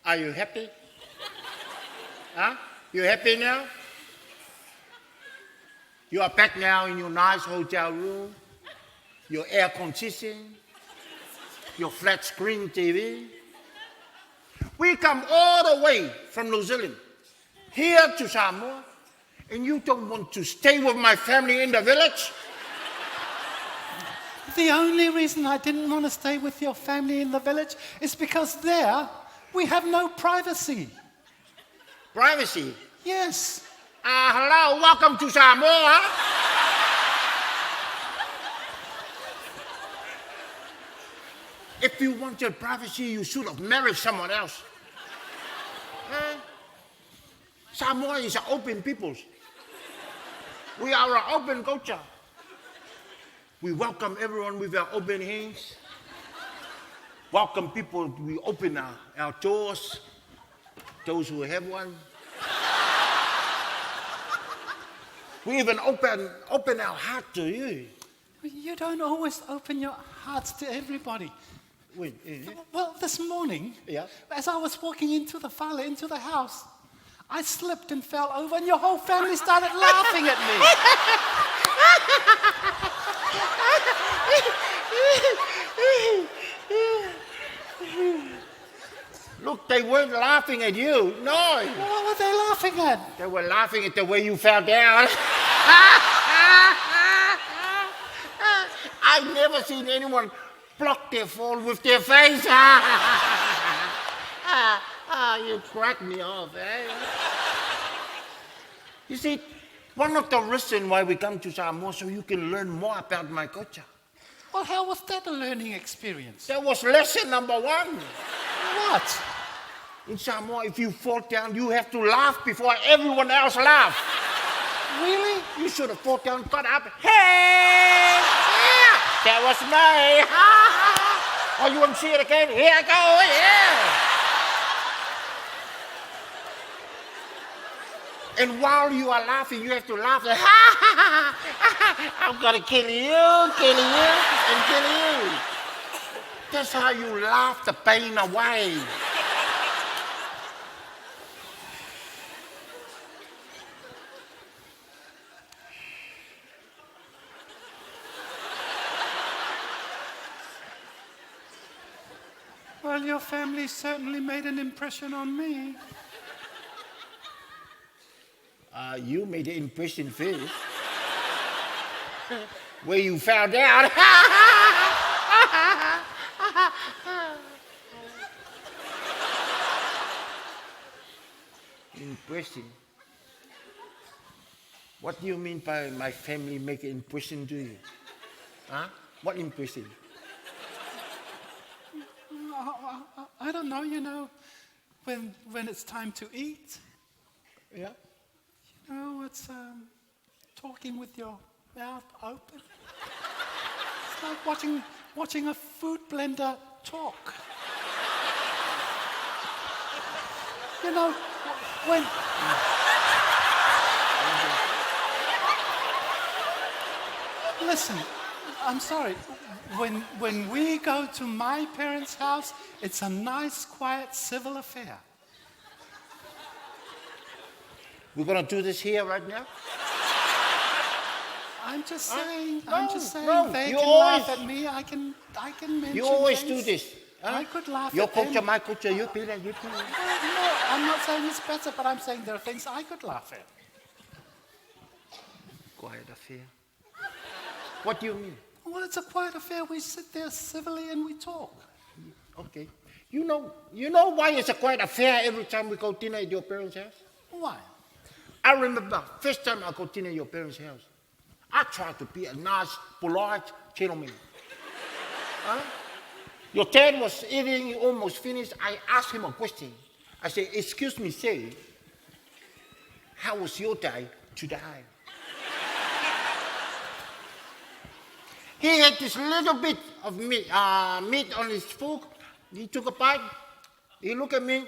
Are you happy? Huh? You happy now? You are back now in your nice hotel room, your air conditioning, your flat screen TV. We come all the way from New Zealand here to Samoa, and you don't want to stay with my family in the village? The only reason I didn't want to stay with your family in the village is because there we have no privacy. Privacy? Yes. Hello, welcome to Samoa. If you wanted privacy, you should have married someone else. Samoa is an open people. We are an open culture. We welcome everyone with our open hands. Welcome people, we open our doors, those who have one. We even open our heart to you. You don't always open your hearts to everybody. Well, this morning, as I was walking into the house, I slipped and fell over, and your whole family started laughing at me. Look, they weren't laughing at you. No. What were they laughing at? They were laughing at the way you fell down. I've never seen anyone block their fall with their face. You cracked me off, eh? You see, one of the reasons why we come to Samoa so you can learn more about my culture. Well, how was that a learning experience? That was lesson number 1. What? In Samoa, if you fall down, you have to laugh before everyone else laughs. Really? You should have fallen down, got up. Hey! Yeah, that was me. Oh, you want to see it again? Here I go. Yeah. And while you are laughing, you have to laugh. I'm gonna kill you, and kill you. That's how you laugh the pain away. Well, your family certainly made an impression on me. You made an impression first. Where you found out. Impression. What do you mean by my family make an impression to you? Huh? What impression? I don't know, when it's time to eat. Yeah. It's talking with your mouth open. It's like watching a food blender talk. When... Listen, I'm sorry. When we go to my parents' house, it's a nice, quiet, civil affair. We're gonna do this here right now? I'm just saying. No, they you can always, laugh at me. I can mention. You always things. do this. Huh? I could laugh Your at culture, them. my culture, you feel that, you feel that. No, I'm not saying it's better, but I'm saying there are things I could laugh at. Quiet affair. What do you mean? Well, it's a quiet affair. We sit there civilly and we talk. Okay. You know why it's a quiet affair every time we go dinner at your parents' house? Why? I remember first time I go dinner at your parents' house. I tried to be a nice, polite gentleman. Huh? Your dad was eating, almost finished. I asked him a question. I said, "Excuse me, sir, how was your day today?" He had this little bit of meat on his fork. He took a bite. He looked at me.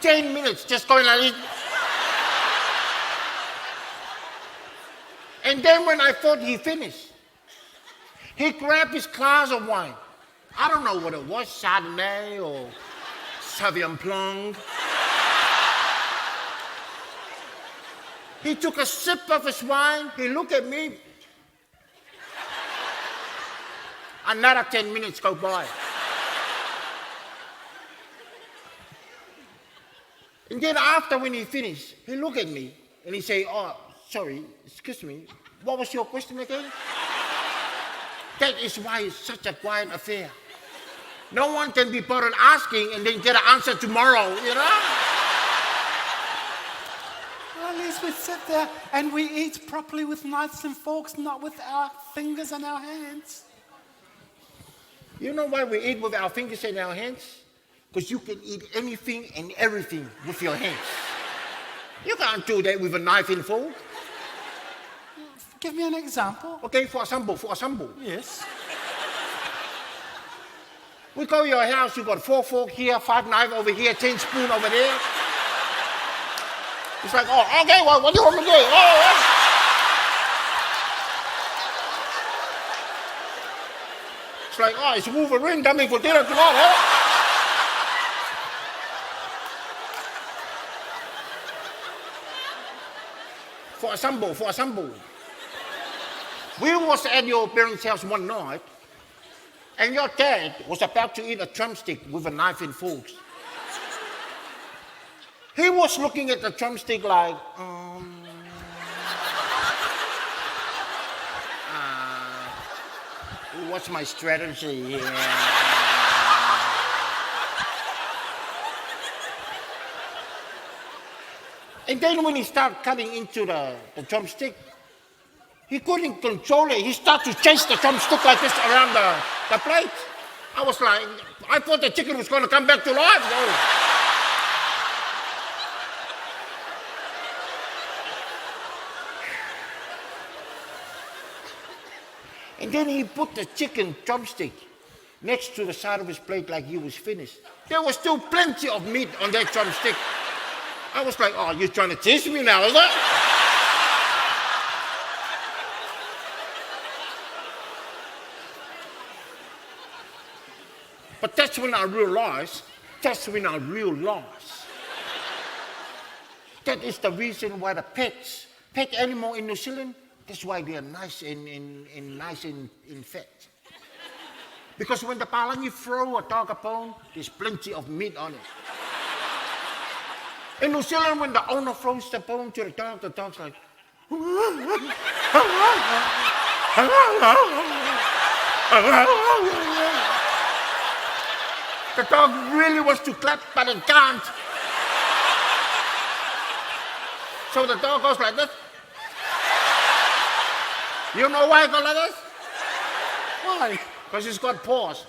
"10 minutes just going like this." And then when I thought he finished, he grabbed his glass of wine. I don't know what it was, Chardonnay or Sauvignon Blanc. He took a sip of his wine. He looked at me. Another 10 minutes go by. And then after when he finished, he looked at me and he said, oh, sorry, excuse me, what was your question again? That is why it's such a quiet affair. No one can be bothered asking and then get an answer tomorrow, you know? Well, at least we sit there and we eat properly with knives and forks, not with our fingers and our hands. You know why we eat with our fingers and our hands? Because you can eat anything and everything with your hands. You can't do that with a knife and fork. Give me an example. Okay, for example. Yes. We go to your house, you got 4 forks here, 5 knives over here, 10 spoons over there. It's like, oh, okay, well, what do you want me to do? Oh. It's like, oh, it's Wolverine coming for dinner tonight, huh? For example. We was at your parents' house one night, and your dad was about to eat a drumstick with a knife and fork. He was looking at the drumstick like, what's my strategy here? And then when he started cutting into the drumstick, he couldn't control it. He started to chase the drumstick like this around the plate. I was like, I thought the chicken was going to come back to life. No. And then he put the chicken drumstick next to the side of his plate like he was finished. There was still plenty of meat on that drumstick. I was like, oh, you're trying to tease me now, is it? But that's when I realized, that is the reason why the pet animal in New Zealand, that's why they are nice and fat. Because when the palangi throw a dog a bone, there's plenty of meat on it. In New Zealand, when the owner throws the bone to the dog's like, the dog really wants to clap, but it can't. So the dog goes like this. You know why it goes like this? Why? Because it's got paws.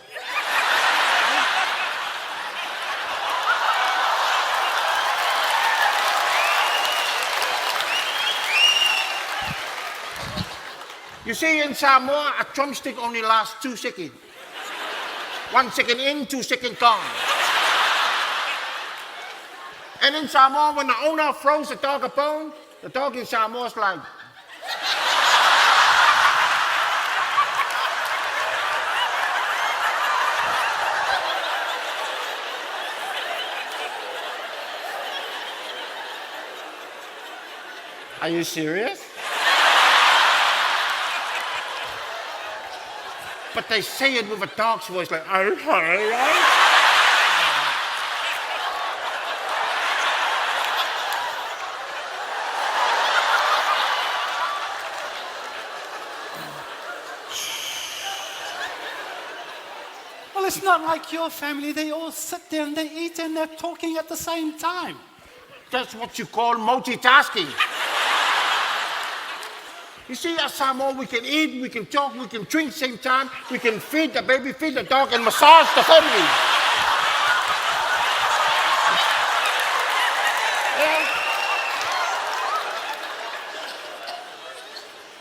You see, in Samoa, a drumstick only lasts 2 seconds. 1 second in, 2 seconds gone. And in Samoa, when the owner throws the dog a bone, the dog in Samoa is like, are you serious? But they say it with a dog's voice, like, Well, it's not like your family. They all sit there and they eat and they're talking at the same time. That's what you call multitasking. You see, at Samoa, we can eat, we can talk, we can drink at the same time, we can feed the baby, feed the dog, and massage the family. Yeah.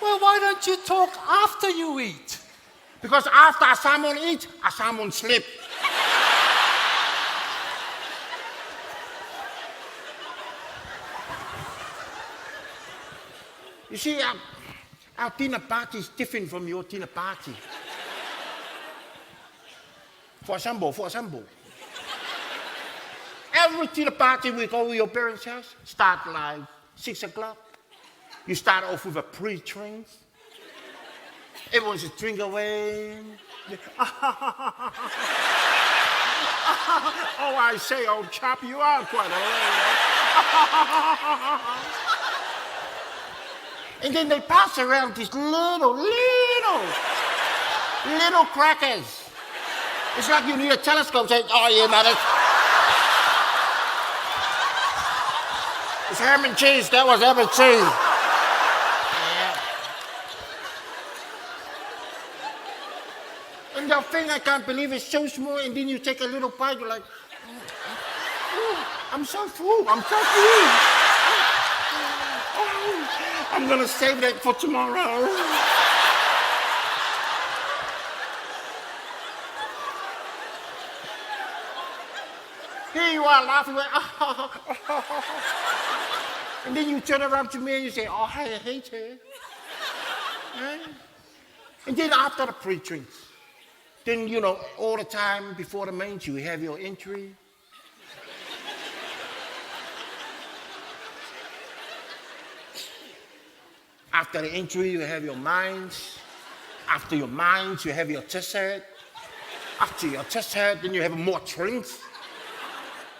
Well, why don't you talk after you eat? Because after a Samoan eats, a Samoan sleep. You see, Our dinner party is different from your dinner party. For example, every dinner party we go to your parents' house, start like 6 o'clock. You start off with a pre-drink. Everyone just drink away. Oh, I say, old chap, you are quite a And then they pass around these little crackers. It's like you need a telescope saying, oh, yeah, no, it's ham and cheese. That was ham and cheese. Yeah. And the thing I can't believe is so small, and then you take a little bite, you're like, I'm so full. I'm going to save that for tomorrow. Here you are laughing, and then you turn around to me and you say, oh, I hate her. Right? And then after the pre-drinks, then, you know, all the time before the mains, you have your entry. After the entry, you have your minds. After your minds, you have your test head. After your test head, then you have more drinks.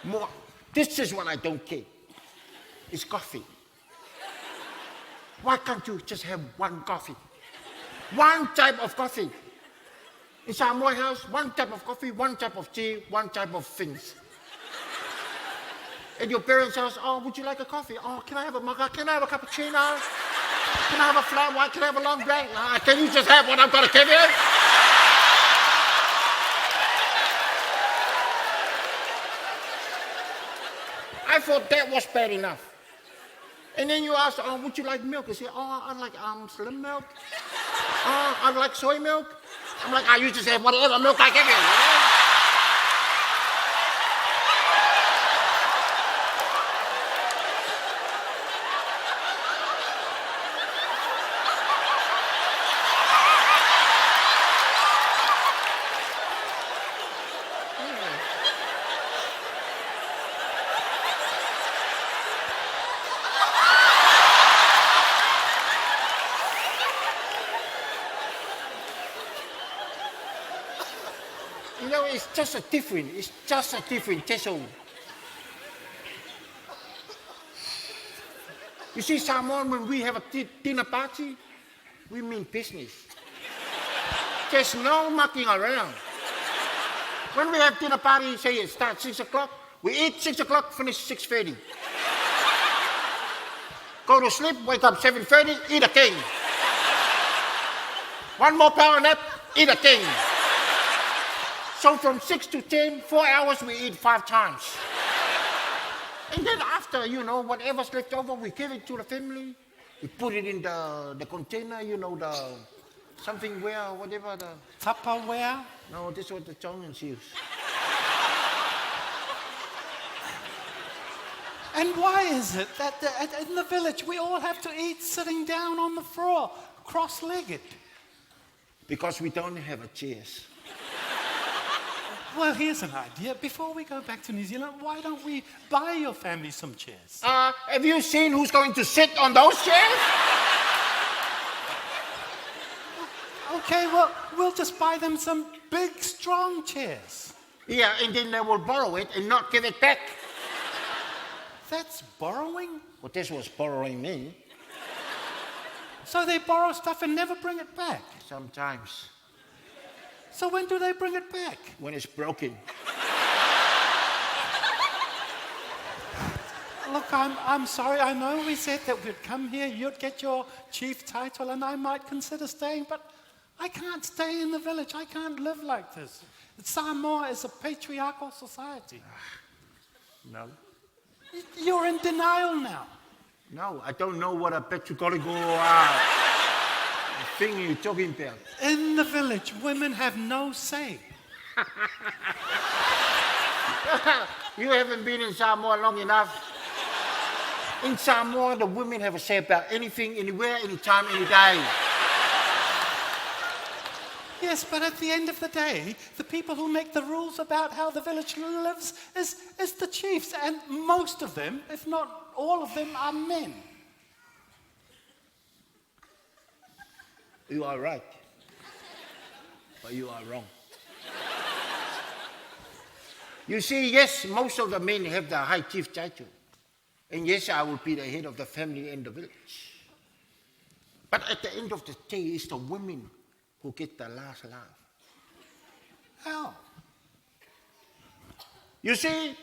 More. This is what I don't get. It's coffee. Why can't you just have one coffee? One type of coffee. In Samoa house, one type of coffee, one type of tea, one type of things. At your parents' house, oh, would you like a coffee? Oh, can I have a mocha? Can I have a cappuccino? Can I have a flat white? Can I have a long black? Can you just have what I'm going to give you? I thought that was bad enough. And then you ask, oh, would you like milk? You say, oh, I like slim milk. Oh, I like soy milk. I'm like, you just have whatever milk I give you. You know, it's just a different taste. You see, Samoan, when we have a dinner party, we mean business. There's no mucking around. When we have dinner party, say it starts 6 o'clock, we eat 6 o'clock, finish 6:30. Go to sleep, wake up 7:30, eat again. One more power nap, eat again. So from 6 to 10, 4 hours, we eat 5 times. And then after, you know, whatever's left over, we give it to the family. We put it in the container, you know, something where, whatever the... Tupperware? No, this is what the Tongans use. And why is it that in the village we all have to eat sitting down on the floor, cross-legged? Because we don't have a chairs. Well, here's an idea. Before we go back to New Zealand, why don't we buy your family some chairs? Have you seen who's going to sit on those chairs? Okay, well, we'll just buy them some big, strong chairs. Yeah, and then they will borrow it and not give it back. That's borrowing? Well, this was borrowing me. So they borrow stuff and never bring it back? Sometimes. So when do they bring it back? When it's broken. Look, I'm sorry. I know we said that we'd come here, you'd get your chief title, and I might consider staying, but I can't stay in the village. I can't live like this. Samoa is a patriarchal society. No. You're in denial now. No, I don't know what a patriarchal thing you're talking about. In the village, women have no say. You haven't been in Samoa long enough. In Samoa, the women have a say about anything, anywhere, anytime, any day. Yes, but at the end of the day, the people who make the rules about how the village lives is the chiefs. And most of them, if not all of them, are men. You are right. But you are wrong. You see, yes, most of the men have the high chief title. And yes, I will be the head of the family in the village. But at the end of the day, it's the women who get the last laugh. How? You see,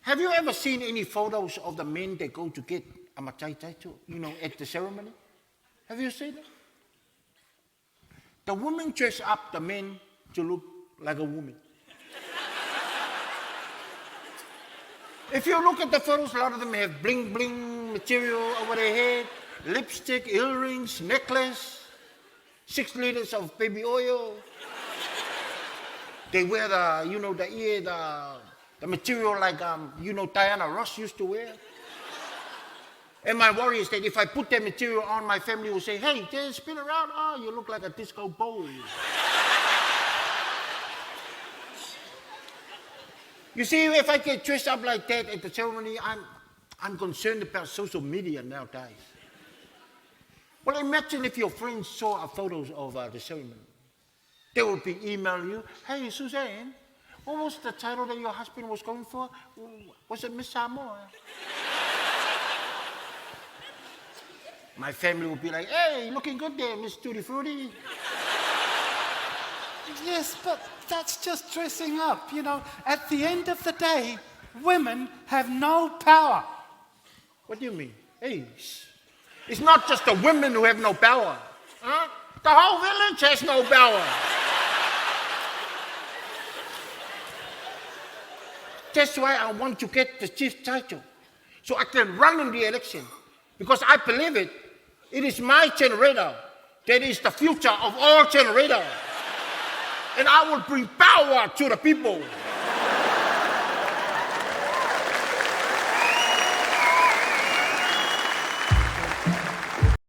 have you ever seen any photos of the men that go to get a matai title, at the ceremony? Have you seen it? The women dress up the men to look like a woman. If you look at the photos, a lot of them have bling material over their head, lipstick, earrings, necklace, 6 liters of baby oil. They wear the material like, Diana Ross used to wear. And my worry is that if I put that material on, my family will say, hey, just spin around. Oh, you look like a disco ball. You see, if I get dressed up like that at the ceremony, I'm concerned about social media nowadays. Well, imagine if your friends saw photos of the ceremony. They would be emailing you, hey, Suzanne, what was the title that your husband was going for? Was it Miss Samoa? My family would be like, hey, looking good there, Miss Tutti Frutti. Yes, but that's just dressing up. At the end of the day, women have no power. What do you mean? Hey, it's not just the women who have no power. Huh? The whole village has no power. That's why I want to get the chief title, so I can run in the election. Because I believe it is my generator that is the future of all generators. And I will bring power to the people.